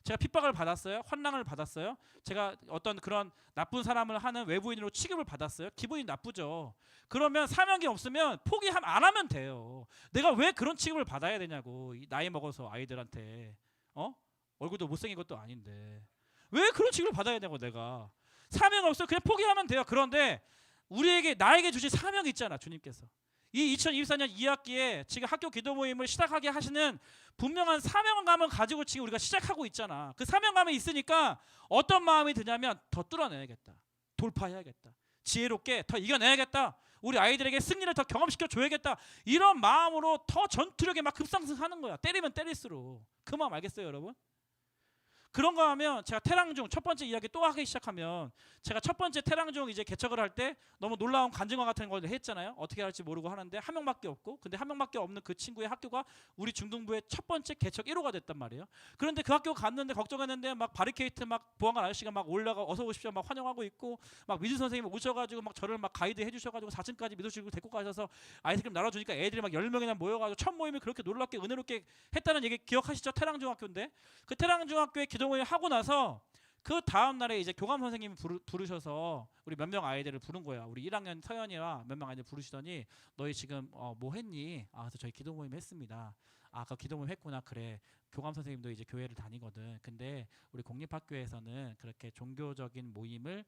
제가 핍박을 받았어요. 환난을 받았어요. 제가 어떤 그런 나쁜 사람을 하는 외부인으로 취급을 받았어요. 기분이 나쁘죠. 그러면 사명이 없으면 안 하면 돼요. 내가 왜 그런 취급을 받아야 되냐고. 나이 먹어서 아이들한테 얼굴도 못생긴 것도 아닌데 왜 그런 취급을 받아야 되냐고. 내가 사명 없어 그냥 포기하면 돼요. 그런데 나에게 주신 사명이 있잖아. 주님께서 이 2024년 2학기에 지금 학교 기도 모임을 시작하게 하시는 분명한 사명감을 가지고 지금 우리가 시작하고 있잖아. 그 사명감이 있으니까 어떤 마음이 드냐면 더 뚫어내야겠다. 돌파해야겠다. 지혜롭게 더 이겨내야겠다. 우리 아이들에게 승리를 더 경험시켜 줘야겠다. 이런 마음으로 더 전투력에 막 급상승하는 거야. 때리면 때릴수록. 그 마음 알겠어요, 여러분? 그런가 하면 제가 태랑중 첫 번째 이야기 또 하기 시작하면 제가 첫 번째 태랑중 이제 개척을 할 때 너무 놀라운 간증과 같은 걸 했잖아요. 어떻게 할지 모르고 하는데 한 명밖에 없고, 근데 한 명밖에 없는 그 친구의 학교가 우리 중등부의 첫 번째 개척 1호가 됐단 말이에요. 그런데 그 학교 갔는데 걱정했는데 막 바리케이트 막 보안관 아저씨가 막 올라가 어서 오십시오 막 환영하고 있고, 막 미주 선생님 오셔가지고 막 저를 막 가이드 해주셔가지고 4층까지 미도실로 데리고 가셔서 아이스크림 나눠주니까 애들이 막 10명이나 모여가지고 첫 모임을 그렇게 놀랍게 은혜롭게 했다는 얘기 기억하시죠? 태랑중학교인데 그 태랑중학교에 기도 모임 하고 나서 그 다음 날에 이제 교감 선생님이 부르셔서 우리 몇 명 아이들을 부른 거야. 우리 1학년 서연이와 몇 명 아이들 부르시더니 너희 지금 뭐 했니? 아, 그래서 저희 기도 모임 했습니다. 아, 그 기도 모임 했구나. 그래. 교감 선생님도 이제 교회를 다니거든. 근데 우리 공립학교에서는 그렇게 종교적인 모임을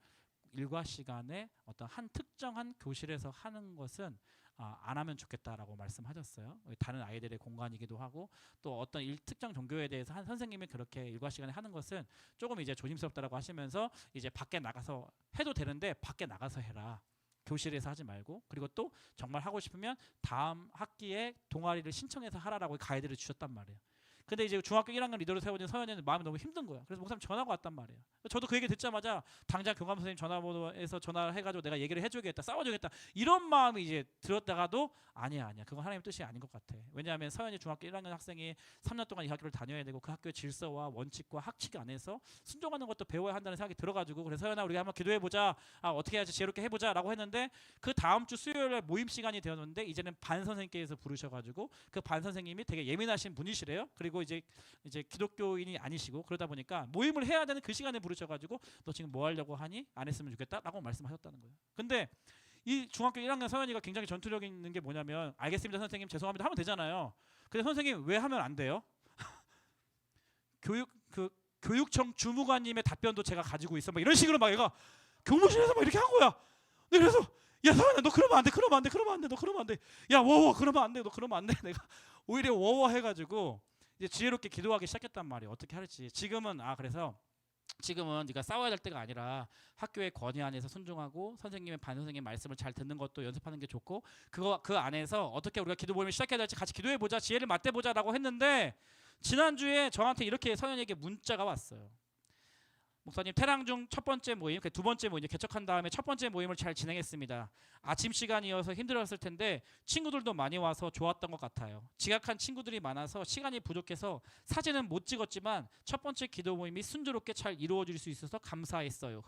일과 시간에 어떤 한 특정한 교실에서 하는 것은 안 하면 좋겠다라고 말씀하셨어요. 다른 아이들의 공간이기도 하고 또 어떤 특정 종교에 대해서 한 선생님이 그렇게 일과 시간에 하는 것은 조금 이제 조심스럽다라고 하시면서 이제 밖에 나가서 해도 되는데 밖에 나가서 해라. 교실에서 하지 말고, 그리고 또 정말 하고 싶으면 다음 학기에 동아리를 신청해서 하라라고 가이드를 주셨단 말이에요. 근데 이제 중학교 1학년 리더로 세워진 서연이는 마음이 너무 힘든 거야. 그래서 목사님 전화가 왔단 말이에요. 저도 그 얘기 듣자마자 당장 교감 선생님 전화번호에서 전화를 해가지고 내가 얘기를 해줘야겠다, 싸워줘야겠다 이런 마음이 이제 들었다가도 아니야 그건 하나님 뜻이 아닌 것 같아. 왜냐하면 서연이 중학교 1학년 학생이 3년 동안 이 학교를 다녀야 되고 그 학교의 질서와 원칙과 학칙 안에서 순종하는 것도 배워야 한다는 생각이 들어가지고, 그래서 서연아 우리가 한번 기도해보자, 어떻게 해야지 지혜롭게 해보자 라고 했는데 그 다음 주 수요일에 모임 시간이 되었는데 이제는 반 선생님께서 부르셔가지고 그 반 선생님이 되게 예민하신 분이시래요. 그리고 이제 기독교인이 아니시고 그러다 보니까 모임을 해야 되는 그 시간에 부르셔가지고 너 지금 뭐 하려고 하니? 안 했으면 좋겠다라고 말씀하셨다는 거예요. 근데 이 중학교 1학년 서연이가 굉장히 전투력 있는 게 뭐냐면 알겠습니다 선생님 죄송합니다 하면 되잖아요. 근데 선생님 왜 하면 안 돼요? 교육청 주무관님의 답변도 제가 가지고 있어 막 이런 식으로 막 얘가 교무실에서 막 이렇게 한 거야. 그래서 야 서연아 너 그러면 안 돼, 그러면 안 돼, 그러면 안 돼, 너 그러면 안 돼, 야 워워 그러면 안 돼, 너 그러면 안 돼. 내가 오히려 워워 해가지고 이제 지혜롭게 기도하기 시작했단 말이에요. 어떻게 할지. 지금은 그래서 지금은 네가 싸워야 될 때가 아니라 학교의 권위 안에서 순종하고 선생님의 반 선생님 말씀을 잘 듣는 것도 연습하는 게 좋고, 그 안에서 어떻게 우리가 기도 모임을 시작해야 될지 같이 기도해 보자, 지혜를 맞대 보자라고 했는데 지난주에 저한테 이렇게 서연에게 문자가 왔어요. 목사님 태랑중 첫 번째 모임, 두 번째 모임 개척한 다음에 첫 번째 모임을 잘 진행했습니다. 아침 시간이어서 힘들었을 텐데 친구들도 많이 와서 좋았던 것 같아요. 지각한 친구들이 많아서 시간이 부족해서 사진은 못 찍었지만 첫 번째 기도 모임이 순조롭게 잘 이루어질 수 있어서 감사했어요.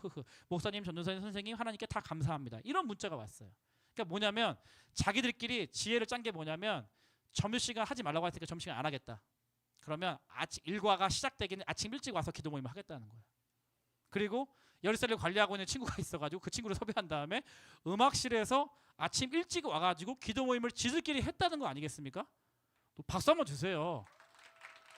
목사님, 전도사님, 선생님 하나님께 다 감사합니다. 이런 문자가 왔어요. 그러니까 뭐냐면 자기들끼리 지혜를 짠 게 뭐냐면 점심시간 하지 말라고 했으니까 점심시간 안 하겠다. 그러면 일과가 시작되기는 아침 일찍 와서 기도 모임을 하겠다는 거예요. 그리고 열쇠를 관리하고 있는 친구가 있어가지고 그 친구를 섭외한 다음에 음악실에서 아침 일찍 와가지고 기도 모임을 지들끼리 했다는 거 아니겠습니까? 또 박수 한번 주세요.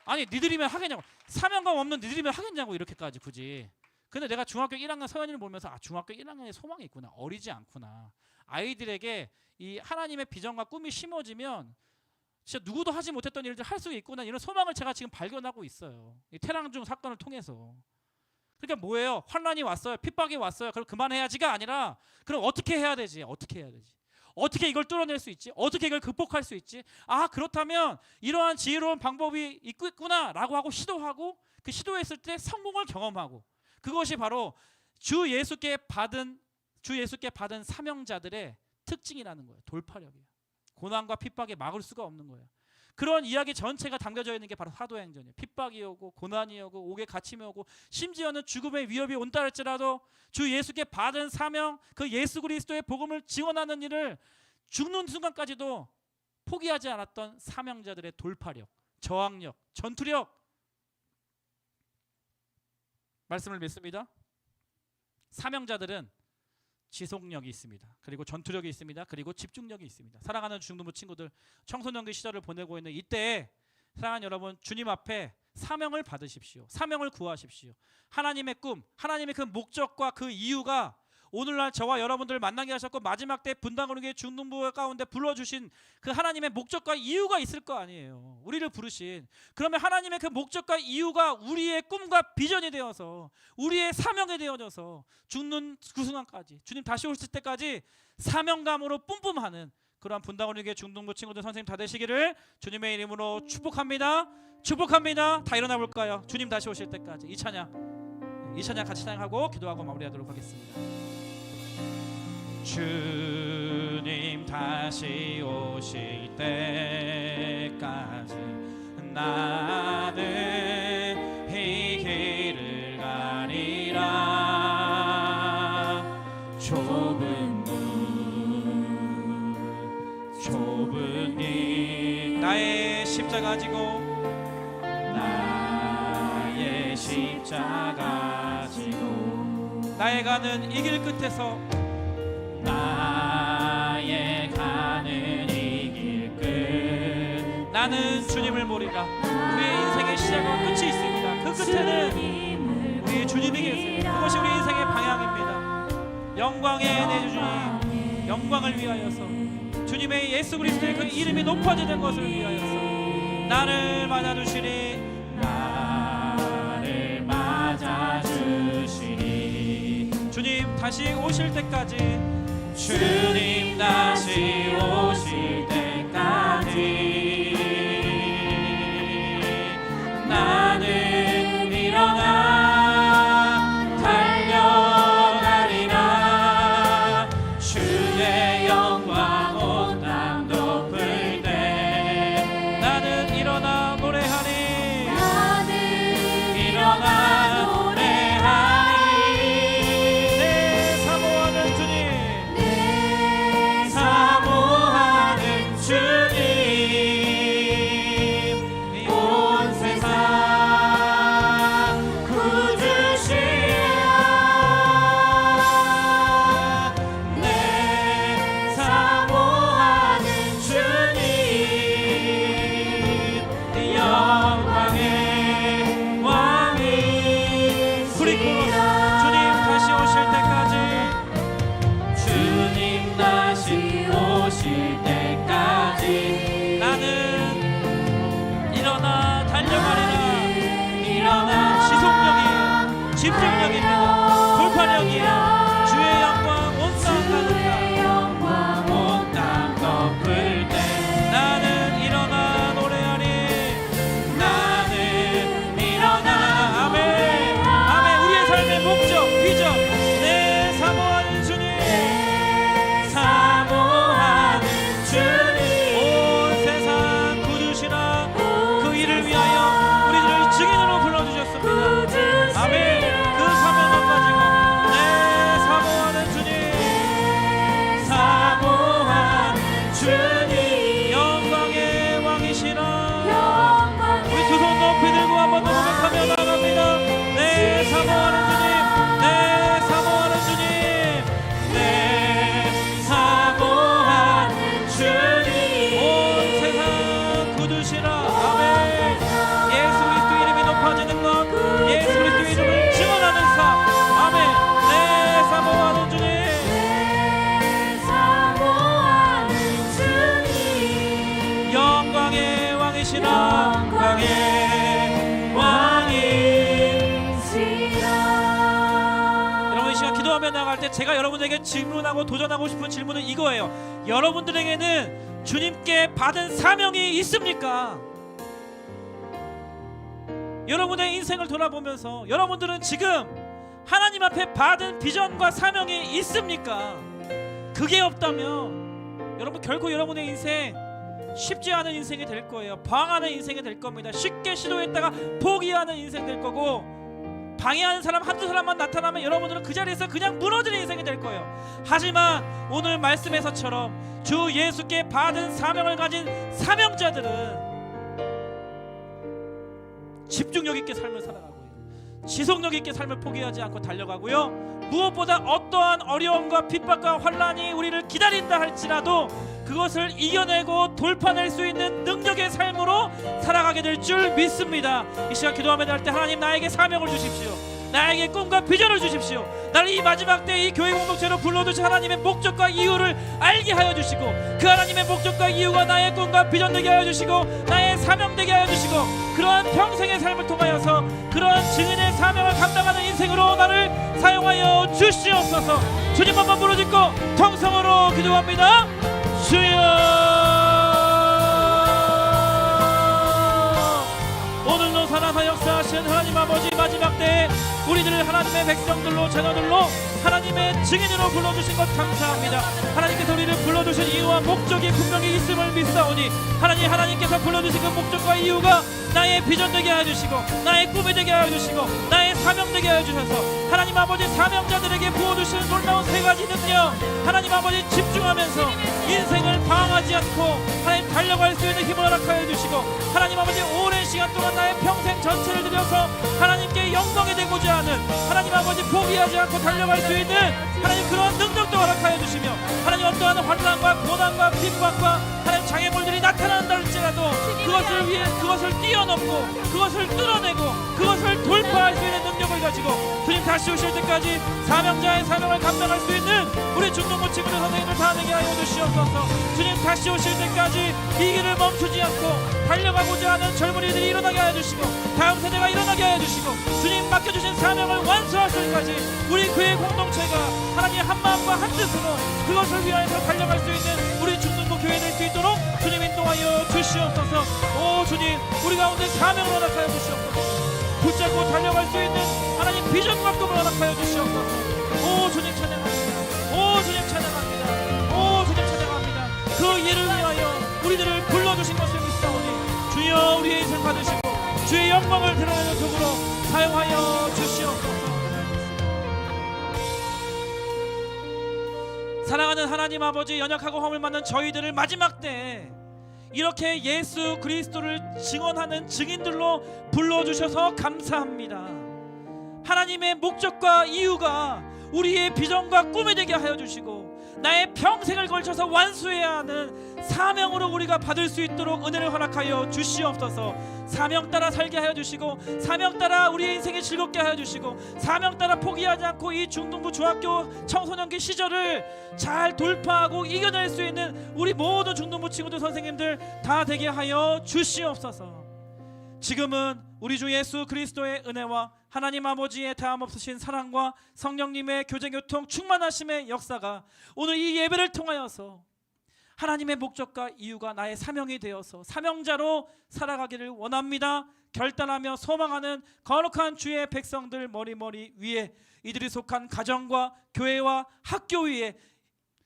아니 니들이면 하겠냐고, 사명감 없는 니들이면 하겠냐고 이렇게까지 굳이. 근데 내가 중학교 1학년 서연이를 보면서 중학교 1학년에 소망이 있구나, 어리지 않구나. 아이들에게 이 하나님의 비전과 꿈이 심어지면 진짜 누구도 하지 못했던 일들 할 수 있구나, 이런 소망을 제가 지금 발견하고 있어요. 이 태랑중 사건을 통해서. 그러니까 뭐예요? 환난이 왔어요, 핍박이 왔어요, 그럼 그만해야지가 아니라 그럼 어떻게 해야 되지? 어떻게 이걸 뚫어낼 수 있지? 어떻게 이걸 극복할 수 있지? 그렇다면 이러한 지혜로운 방법이 있구나 라고 하고 시도하고, 그 시도했을 때 성공을 경험하고, 그것이 바로 주 예수께 받은 사명자들의 특징이라는 거예요. 돌파력이에요. 고난과 핍박에 막을 수가 없는 거예요. 그런 이야기 전체가 담겨져 있는 게 바로 사도행전이에요. 핍박이 오고 고난이 오고 옥에 갇힘이 오고 심지어는 죽음의 위협이 온다 할지라도 주 예수께 받은 사명, 그 예수 그리스도의 복음을 증언하는 일을 죽는 순간까지도 포기하지 않았던 사명자들의 돌파력, 저항력, 전투력. 말씀을 믿습니다. 사명자들은 지속력이 있습니다. 그리고 전투력이 있습니다. 그리고 집중력이 있습니다. 사랑하는 중등부 친구들, 청소년기 시절을 보내고 있는 이때에 사랑하는 여러분, 주님 앞에 사명을 받으십시오. 사명을 구하십시오. 하나님의 꿈, 하나님의 그 목적과 그 이유가 오늘날 저와 여러분들을 만나게 하셨고 마지막 때 분당거룩의 중등부 가운데 불러주신 그 하나님의 목적과 이유가 있을 거 아니에요. 우리를 부르신. 그러면 하나님의 그 목적과 이유가 우리의 꿈과 비전이 되어서 우리의 사명이 되어져서 죽는 그 순간까지 주님 다시 오실 때까지 사명감으로 뿜뿜하는 그러한 분당거룩의 중등부 친구들 선생님 다 되시기를 주님의 이름으로 축복합니다. 축복합니다. 다 일어나 볼까요? 주님 다시 오실 때까지 이 찬양 같이 찬양하고 기도하고 마무리하도록 하겠습니다. 주님 다시 오실 때까지 나는 이 길을 가리라. 좁은 길 나의 십자가 지고 십자가 지고 나의 가는 이 길 끝에서 나의 가는 이 길 끝 나는 주님을 모르리라. 우리의 인생의 시작과 끝이 있습니다. 그 끝에는 우리 주님이 계세요. 그것이 우리 인생의 방향입니다. 영광의 내 주님 영광을 위하여서 주님의 예수 그리스도의 그 이름이 높아지는 것을 위하여서 나를 맞아주시니 주님 다시 오실 때까지 주님 다시 오실 때까지 나는 일어나 달려가리라. 주의 영광 온 땅 덮을 때 나는 일어나 노래하리. 나는 일어나 집중력입니다. 돌파력이에요. 주의 영광 온 땅 가득하 온 땅 덮을 때 나는 일어나 노래하리. 나는 일어나 아멘 아멘. 우리의 삶의 목적 비전 내 사모하는 주님 사모하는 주님 온 세상 굳으시라. 그 일을 위하여 우리들을 증인으로 불러주셨습니다. 아멘. 나갈 때 제가 여러분에게 질문하고 도전하고 싶은 질문은 이거예요. 여러분들에게는 주님께 받은 사명이 있습니까? 여러분의 인생을 돌아보면서 여러분들은 지금 하나님 앞에 받은 비전과 사명이 있습니까? 그게 없다면 여러분 결코 여러분의 인생 쉽지 않은 인생이 될 거예요. 방황하는 인생이 될 겁니다. 쉽게 시도했다가 포기하는 인생 될 거고, 방해하는 사람 한두 사람만 나타나면 여러분들은 그 자리에서 그냥 무너지는 인생이 될 거예요. 하지만 오늘 말씀에서처럼 주 예수께 받은 사명을 가진 사명자들은 집중력 있게 삶을 살아가고요, 지속력 있게 삶을 포기하지 않고 달려가고요, 무엇보다 어떠한 어려움과 핍박과 환난이 우리를 기다린다 할지라도 그것을 이겨내고 돌파낼 수 있는 능력의 삶으로 살아가게 될 줄 믿습니다. 이 시간 기도하며 할 때 하나님 나에게 사명을 주십시오. 나에게 꿈과 비전을 주십시오. 나를 이 마지막 때 이 교회 공동체로 불러두신 하나님의 목적과 이유를 알게 하여 주시고, 그 하나님의 목적과 이유가 나의 꿈과 비전 되게 하여 주시고, 나의 사명 되게 하여 주시고, 그러한 평생의 삶을 통하여서 그러한 증인의 사명을 감당하는 인생으로 나를 사용하여 주시옵소서. 주님 한번 부르짖고 통성으로 기도합니다. 주여, 오늘도 살아서 역사하신 하나님 아버지, 마지막 때에 우리들을 하나님의 백성들로, 자녀들로 하나님의 증인으로 불러주신 것 감사합니다. 하나님께서 우리를 불러주신 이유와 목적이 분명히 있음을 믿사오니, 하나님께서 불러주신 그 목적과 이유가 나의 비전 되게 하여 주시고, 나의 꿈이 되게 하여 주시고, 나의 사명 되게 하여 주셔서 하나님 아버지, 사명자들에게 부어주시는 놀라운 세 가지 능력, 하나님 아버지 집중하면서 인생을 방황하지 않고 하나님 달려갈 수 있는 힘을 허락하여 주시고, 하나님 아버지 오랜 시간 동안 나의 평생 전체를 들여서 하나님께 영광이 되고자 하는, 하나님 아버지 포기하지 않고 달려갈 수 있는 하나님 그런 능력도 허락하여 주시며, 하나님 어떠한 환난과 고난과 핍박과 하나님 장애물들이 나타난다 할지라도 그것을 뛰어넘고 그것을 뚫어내고 그것을 돌파할 수 있는 능력을 가지고 주님 다시 오실 때까지 사명자의 사명을 감당할 수 있는 우리 중동부 친구들 선생님들 다 되게 하여 주시옵소서. 주님 다시 오실 때까지 이 길을 멈추지 않고 달려가고자 하는 젊은이들이 일어나게 하여 주시고, 다음 세대가 일어나게 하여 주시고, 주님 맡겨주신 사명을 완수할 때까지 우리 교회 공동체가 하나님 한 마음과 한 뜻으로 그것을 위하여서 달려갈 수 있는 우리 중동부 교회 될 수 있도록 주님 인도하여 주시옵소서. 오 주님, 우리 가운데 사명을 허락하여 주시옵소서. 붙잡고 달려갈 수 있는 하나님 비전과 꿈을 허락하여 주시옵소서. 오 주님 찬양합니다. 오 주님 찬양합니다. 오 주님 찬양합니다. 그 일을 위하여 우리들을 불러주신 것을 믿사오니 주여 우리의 인생 받으시고 주의 영광을 드러내는 도구로 사용하여 주시옵소서. 사랑하는 하나님 아버지, 연약하고 허물 많은 저희들을 마지막 때 이렇게 예수 그리스도를 증언하는 증인들로 불러주셔서 감사합니다. 하나님의 목적과 이유가 우리의 비전과 꿈이 되게 하여 주시고, 나의 평생을 걸쳐서 완수해야 하는 사명으로 우리가 받을 수 있도록 은혜를 허락하여 주시옵소서. 사명 따라 살게 하여 주시고, 사명 따라 우리의 인생을 즐겁게 하여 주시고, 사명 따라 포기하지 않고 이 중등부 중학교 청소년기 시절을 잘 돌파하고 이겨낼 수 있는 우리 모든 중등부 친구들 선생님들 다 되게 하여 주시옵소서. 지금은 우리 주 예수 그리스도의 은혜와 하나님 아버지의 다함없으신 사랑과 성령님의 교제교통 충만하심의 역사가 오늘 이 예배를 통하여서 하나님의 목적과 이유가 나의 사명이 되어서 사명자로 살아가기를 원합니다. 결단하며 소망하는 거룩한 주의 백성들 머리 위에, 이들이 속한 가정과 교회와 학교 위에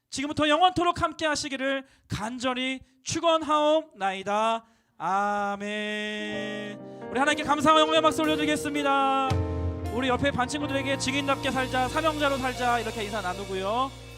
지금부터 영원토록 함께 하시기를 간절히 축원하옵나이다. 아멘. 우리 하나님께 감사와 영광의 박수 올려드리겠습니다. 우리 옆에 반 친구들에게 증인답게 살자, 사명자로 살자 이렇게 인사 나누고요.